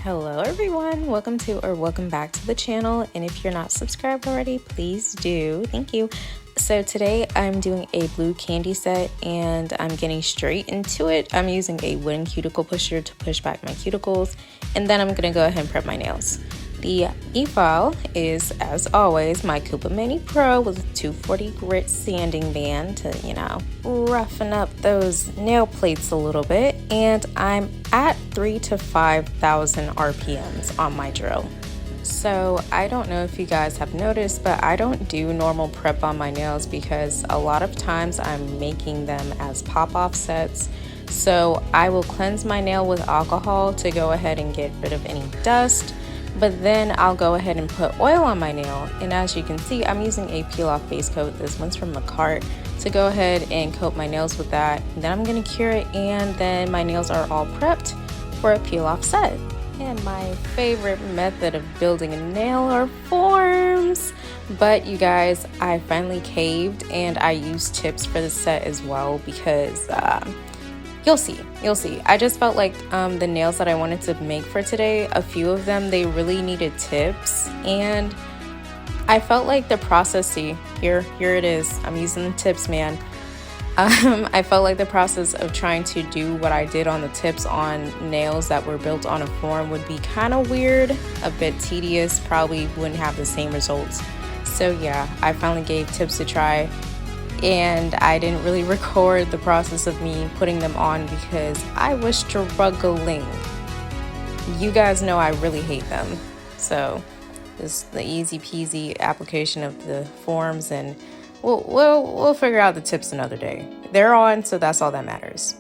Hello everyone, welcome back to the channel, and if you're not subscribed already, please do. Thank you. So today I'm doing a blue candy set and I'm getting straight into it. I'm using a wooden cuticle pusher to push back my cuticles, and then I'm gonna go ahead and prep my nails. The e-file is, as always, my Koopa Mini Pro with a 240 grit sanding band to, roughen up those nail plates a little bit. And I'm at 3,000 to 5,000 RPMs on my drill. So I don't know if you guys have noticed, but I don't do normal prep on my nails because a lot of times I'm making them as pop-off sets. So I will cleanse my nail with alcohol to go ahead and get rid of any dust. But then I'll go ahead and put oil on my nail, and as you can see, I'm using a peel-off base coat. This one's from Makartt, to go ahead and coat my nails with that. And then I'm going to cure it, and then my nails are all prepped for a peel-off set. And my favorite method of building a nail are forms. But you guys, I finally caved, and I used tips for the set as well because You'll see. I just felt like the nails that I wanted to make for today, a few of them, they really needed tips. And I felt like the process, see, here it is. I'm using the tips, man. I felt like the process of trying to do what I did on the tips on nails that were built on a form would be kind of weird, a bit tedious, probably wouldn't have the same results. So yeah, I finally gave tips a try. And I didn't really record the process of me putting them on because I was struggling. You guys know I really hate them. So this is the easy peasy application of the forms, and we'll figure out the tips another day. They're on, so that's all that matters.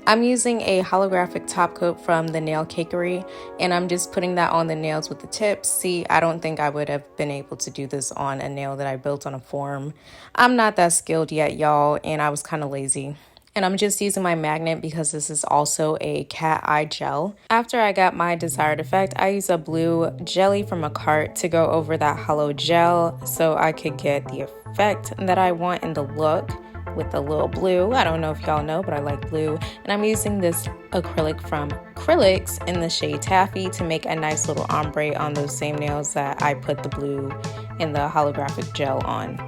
I'm using a holographic top coat from the nail Cakery, and I'm just putting that on the nails with the tips. See, I don't think I would have been able to do this on a nail that I built on a form. I'm not that skilled yet, y'all, and I was kind of lazy. And I'm just using my magnet because this is also a cat eye gel. After I got my desired effect, I use a blue jelly from Makartt to go over that hollow gel so I could get the effect that I want in the look. With a little blue. I don't know if y'all know, but I like blue. And I'm using this acrylic from Krylx in the shade Taffy to make a nice little ombre on those same nails that I put the blue and the holographic gel on.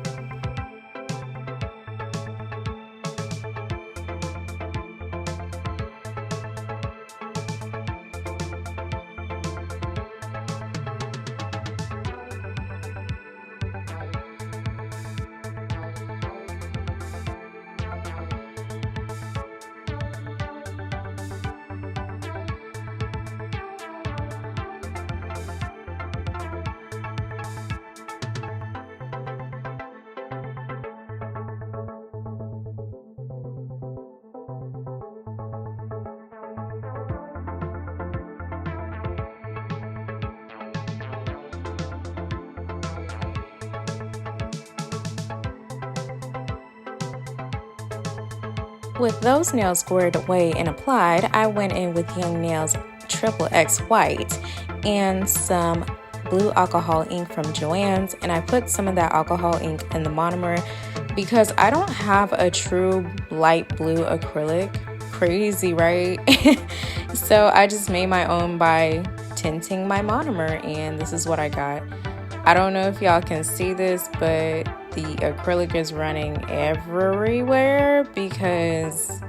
With those nails squared away and applied, I went in with Nails XXX White and some blue alcohol ink from Joanns, and I put some of that alcohol ink in the monomer because I don't have a true light blue acrylic. Crazy, right? So I just made my own by tinting my monomer, and this is what I got. I don't know if y'all can see this, but the acrylic is running everywhere because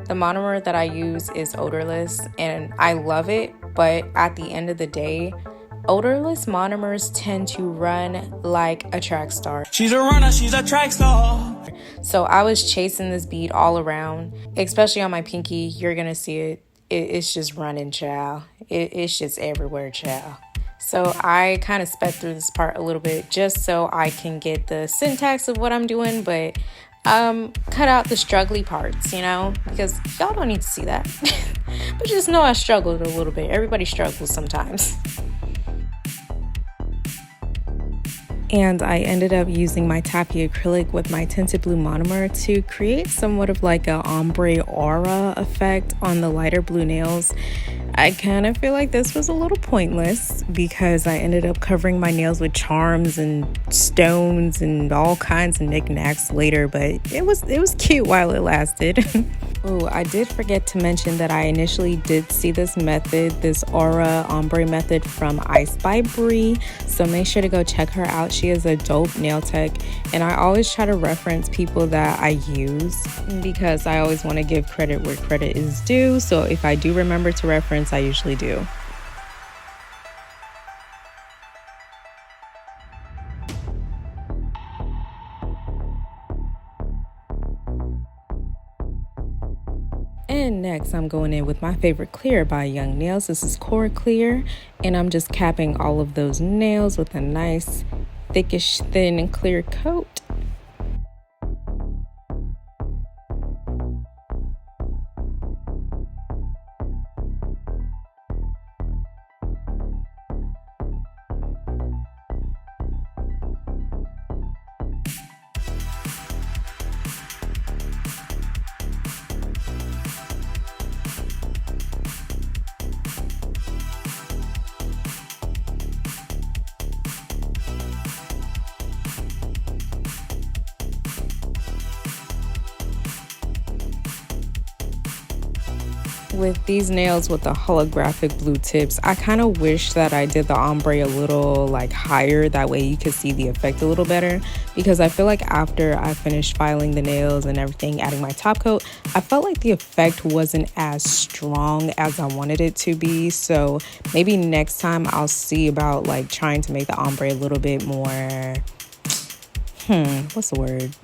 the monomer that I use is odorless and I love it, but at the end of the day, odorless monomers tend to run like a track star. She's a runner, she's a track star. So I was chasing this bead all around, especially on my pinky. You're gonna see it. It's just running, child. It's just everywhere, child. So I kind of sped through this part a little bit just so I can get the syntax of what I'm doing, but cut out the struggly parts, because y'all don't need to see that. But just know I struggled a little bit. Everybody struggles sometimes. And I ended up using my Taffy acrylic with my tinted blue monomer to create somewhat of like a ombre aura effect on the lighter blue nails. I kind of feel like this was a little pointless because I ended up covering my nails with charms and stones and all kinds of knickknacks later, but it was cute while it lasted. Oh, I did forget to mention that I initially did see this method, this Aurora Ombre method from Ice by Brie. So make sure to go check her out. She is a dope nail tech. And I always try to reference people that I use because I always want to give credit where credit is due. So if I do remember to reference, I usually do. And next I'm going in with my favorite clear by Young Nails. This is Core Clear, and I'm just capping all of those nails with a nice thickish thin clear coat. With these nails with the holographic blue tips, I kind of wish that I did the ombre a little like higher, that way you could see the effect a little better, because I feel like after I finished filing the nails and everything, adding my top coat, I felt like the effect wasn't as strong as I wanted it to be. So maybe next time I'll see about like trying to make the ombre a little bit more what's the word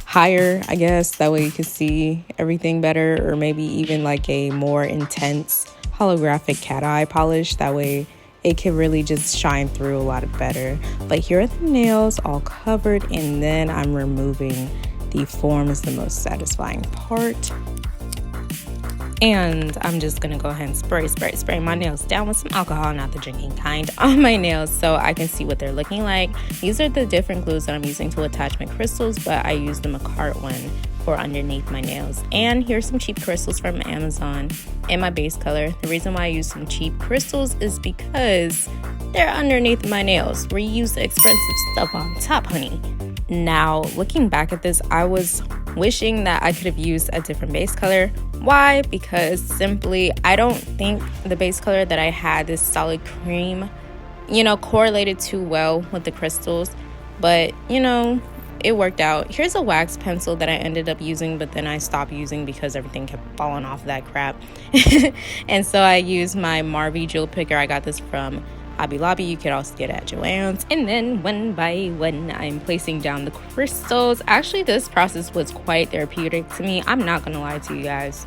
higher, I guess, that way you can see everything better, or maybe even like a more intense holographic cat eye polish, that way it can really just shine through a lot better. But here are the nails all covered, and then I'm removing the form, is the most satisfying part. And I'm just gonna go ahead and spray my nails down with some alcohol, not the drinking kind, on my nails so I can see what they're looking like. These are the different glues that I'm using to attach my crystals, but I use the Makartt one for underneath my nails. And here's some cheap crystals from Amazon in my base color. The reason why I use some cheap crystals is because they're underneath my nails. Reuse the expensive stuff on top, honey. Now, looking back at this, I was wishing that I could have used a different base color. Why? Because simply, I don't think the base color that I had, this solid cream, correlated too well with the crystals. But, it worked out. Here's a wax pencil that I ended up using, but then I stopped using because everything kept falling off that crap. And so I used my Marvy jewel picker. I got this from Hobby Lobby. You could also get it at Joanns. And then one by one, I'm placing down the crystals. Actually, this process was quite therapeutic to me. I'm not gonna lie to you guys.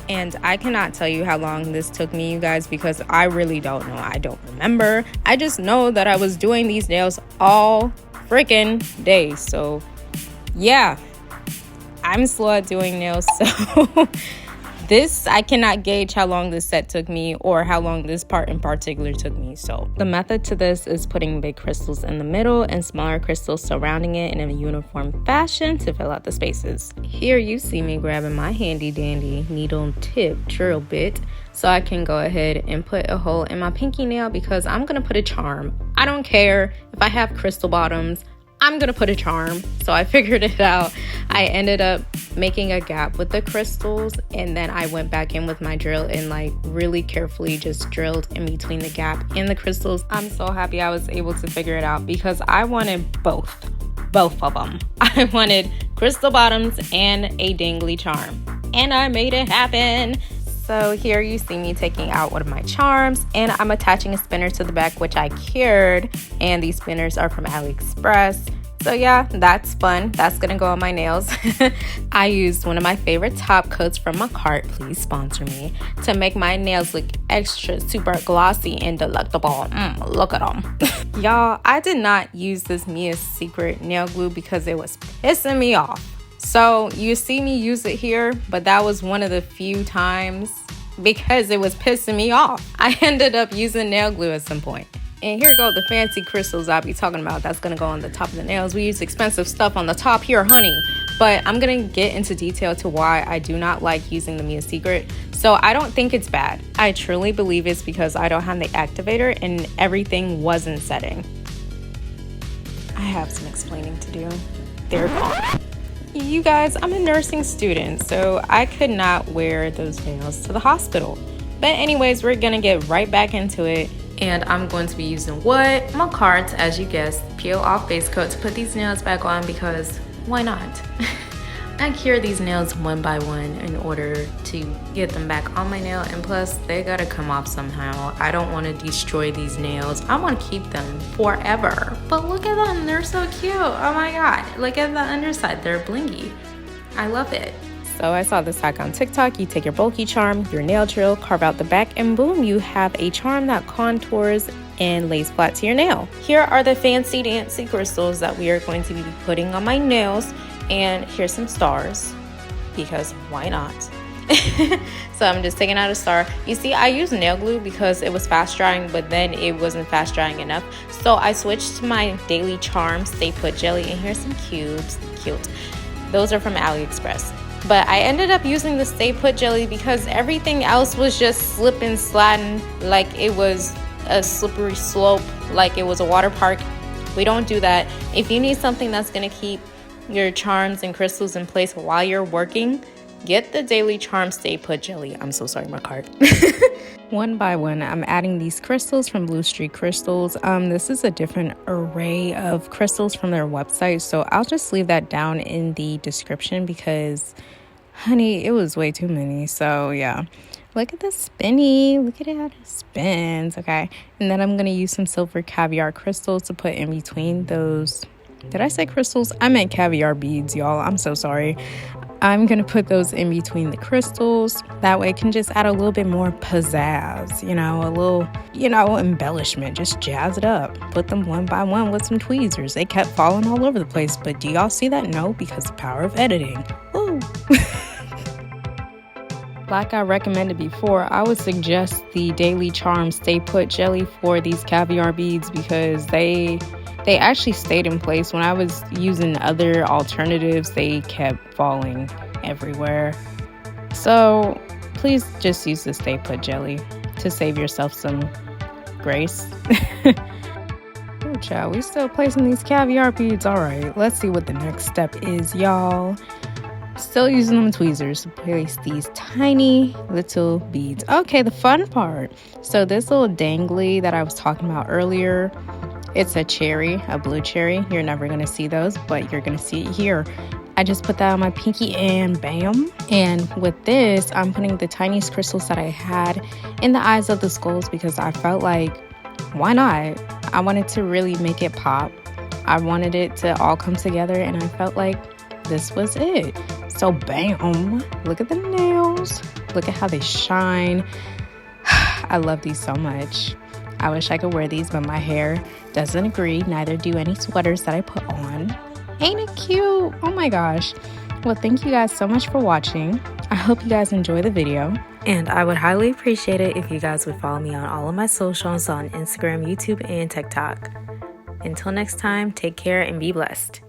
And I cannot tell you how long this took me, you guys, because I really don't know. I don't remember. I just know that I was doing these nails all freaking day. So yeah, I'm slow at doing nails, so this, I cannot gauge how long this set took me or how long this part in particular took me. So the method to this is putting big crystals in the middle and smaller crystals surrounding it in a uniform fashion to fill out the spaces. Here you see me grabbing my handy dandy needle tip drill bit so I can go ahead and put a hole in my pinky nail, because I'm gonna put a charm. I don't care if I have crystal bottoms, I'm gonna put a charm. So I figured it out. I ended up making a gap with the crystals, and then I went back in with my drill and like really carefully just drilled in between the gap and the crystals. I'm so happy I was able to figure it out, because I wanted both of them. I wanted crystal bottoms and a dangly charm, and I made it happen. So here you see me taking out one of my charms, and I'm attaching a spinner to the back, which I cured, and these spinners are from AliExpress. So yeah, that's fun. That's gonna go on my nails. I used one of my favorite top coats from Makartt, please sponsor me, to make my nails look extra super glossy and delectable. Look at them. Y'all, I did not use this Mia's Secret nail glue because it was pissing me off. So you see me use it here, but that was one of the few times because it was pissing me off. I ended up using nail glue at some point. And here go the fancy crystals I'll be talking about that's gonna go on the top of the nails. We use expensive stuff on the top here, honey. But I'm gonna get into detail to why I do not like using the Mia's Secret. So I don't think it's bad. I truly believe it's because I don't have the activator and everything wasn't setting. I have some explaining to do. They're gone. You guys, I'm a nursing student, so I could not wear those nails to the hospital. But anyways, we're gonna get right back into it. And I'm going to be using what? Makartt, as you guessed, peel off base coat to put these nails back on because why not? I cure these nails one by one in order to get them back on my nail, and plus they gotta come off somehow. I don't want to destroy these nails. I want to keep them forever. But look at them, they're so cute. Oh my god, look at the underside, they're blingy. I love it. So I saw this hack on TikTok. You take your bulky charm, your nail drill, carve out the back, and boom, you have a charm that contours and lays flat to your nail. Here are the fancy dancy crystals that we are going to be putting on my nails. And here's some stars, because why not? So I'm just taking out a star. You see, I used nail glue because it was fast drying, but then it wasn't fast drying enough. So I switched to my Daily Charme Stay Put Jelly, and here's some cubes. Cute. Those are from AliExpress. But I ended up using the Stay Put Jelly because everything else was just slipping, sliding like it was a slippery slope, like it was a water park. We don't do that. If you need something that's gonna keep your charms and crystals in place while you're working, get the Daily Charme Stay Put Jelly. I'm so sorry, Makartt. One by one, I'm adding these crystals from Bluestreak Crystals. This is a different array of crystals from their website, so I'll just leave that down in the description because, honey, it was way too many. So yeah, look at the spinny. Look at how it spins. Okay, and then I'm gonna use some silver caviar crystals to put in between those. Did I say crystals? I meant caviar beads, y'all. I'm so sorry. I'm going to put those in between the crystals. That way it can just add a little bit more pizzazz, a little, embellishment. Just jazz it up. Put them one by one with some tweezers. They kept falling all over the place. But do y'all see that? No, because the power of editing. Woo! Like I recommended before, I would suggest the Daily Charme Stay Put Jelly for these caviar beads because they actually stayed in place. When I was using other alternatives, they kept falling everywhere. So please just use the Stay Put Jelly to save yourself some grace. Oh, child, we still placing these caviar beads. All right, let's see what the next step is, y'all. Still using them tweezers to place these tiny little beads. Okay, the fun part. So this little dangly that I was talking about earlier, it's a cherry, a blue cherry. You're never going to see those, but you're going to see it here. I just put that on my pinky and bam. And with this, I'm putting the tiniest crystals that I had in the eyes of the skulls because I felt like, why not? I wanted to really make it pop. I wanted it to all come together, and I felt like this was it. So bam, look at the nails. Look at how they shine. I love these so much. I wish I could wear these, but my hair doesn't agree. Neither do any sweaters that I put on. Ain't it cute? Oh my gosh. Well, thank you guys so much for watching. I hope you guys enjoy the video. And I would highly appreciate it if you guys would follow me on all of my socials on Instagram, YouTube, and TikTok. Until next time, take care and be blessed.